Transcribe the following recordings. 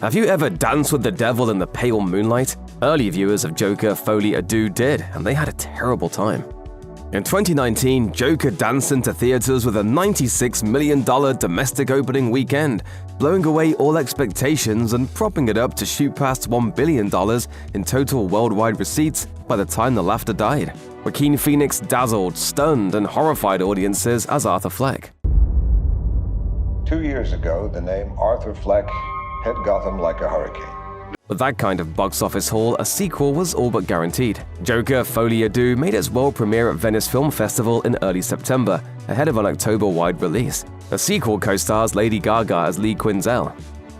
Have you ever danced with the devil in the pale moonlight? Early viewers of Joker Folie A Deux did, and they had a terrible time. In 2019, Joker danced into theaters with a $96 million domestic opening weekend, blowing away all expectations and propping it up to shoot past $1 billion in total worldwide receipts by the time the laughter died. Joaquin Phoenix dazzled, stunned, and horrified audiences as Arthur Fleck. 2 years ago, the name Arthur Fleck hit Gotham like a hurricane. With that kind of box office haul, a sequel was all but guaranteed. Joker Folie A Deux made its world premiere at Venice Film Festival in early September, ahead of an October-wide release. The sequel co-stars Lady Gaga as Lee Quinzel,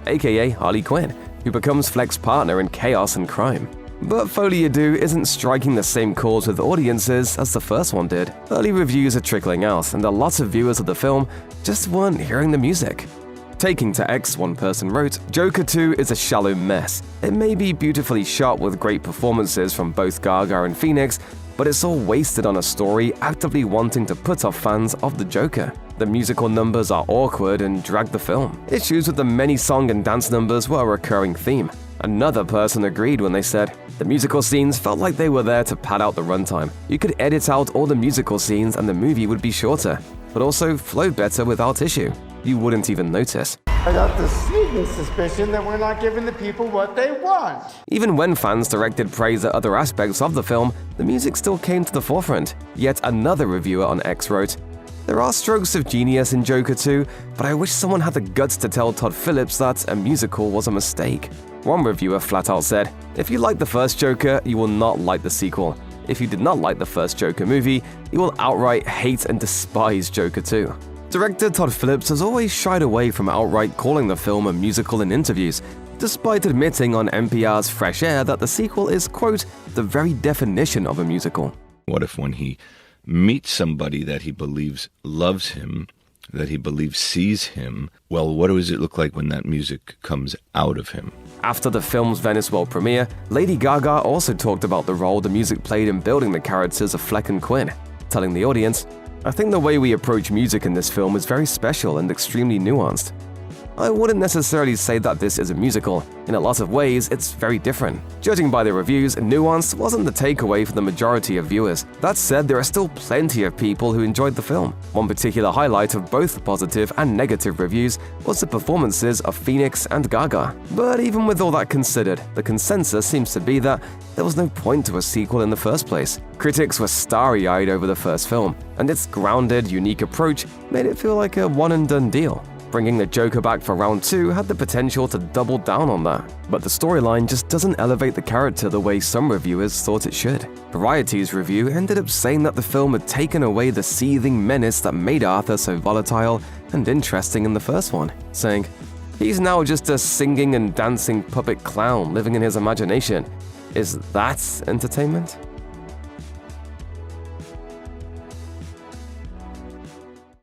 aka Harley Quinn, who becomes Fleck's partner in chaos and crime. But Folie A Deux isn't striking the same chords with audiences as the first one did. Early reviews are trickling out, and a lot of viewers of the film just weren't hearing the music. Taking to X, one person wrote, "Joker 2 is a shallow mess. It may be beautifully shot with great performances from both Gaga and Phoenix, but it's all wasted on a story actively wanting to put off fans of the Joker. The musical numbers are awkward and drag the film. Issues with the many song and dance numbers were a recurring theme." Another person agreed when they said, "The musical scenes felt like they were there to pad out the runtime. You could edit out all the musical scenes and the movie would be shorter, but also flow better without issue. You wouldn't even notice." I got the sneaking suspicion that we're not giving the people what they want. Even when fans directed praise at other aspects of the film, the music still came to the forefront. Yet another reviewer on X wrote, "There are strokes of genius in Joker 2, but I wish someone had the guts to tell Todd Phillips that a musical was a mistake." One reviewer flat out said, "If you like the first Joker, you will not like the sequel. If you did not like the first Joker movie, you will outright hate and despise Joker 2. Director Todd Phillips has always shied away from outright calling the film a musical in interviews, despite admitting on NPR's Fresh Air that the sequel is, quote, "the very definition of a musical." What if when he meets somebody that he believes loves him, that he believes sees him, well, what does it look like when that music comes out of him? After the film's Venice world premiere, Lady Gaga also talked about the role the music played in building the characters of Fleck and Quinn, telling the audience, "I think the way we approach music in this film is very special and extremely nuanced. I wouldn't necessarily say that this is a musical. In a lot of ways, it's very different." Judging by the reviews, nuance wasn't the takeaway for the majority of viewers. That said, there are still plenty of people who enjoyed the film. One particular highlight of both the positive and negative reviews was the performances of Phoenix and Gaga. But even with all that considered, the consensus seems to be that there was no point to a sequel in the first place. Critics were starry-eyed over the first film, and its grounded, unique approach made it feel like a one-and-done deal. Bringing the Joker back for round 2 had the potential to double down on that. But the storyline just doesn't elevate the character the way some reviewers thought it should. Variety's review ended up saying that the film had taken away the seething menace that made Arthur so volatile and interesting in the first one, saying, "He's now just a singing and dancing puppet clown living in his imagination. Is that entertainment?"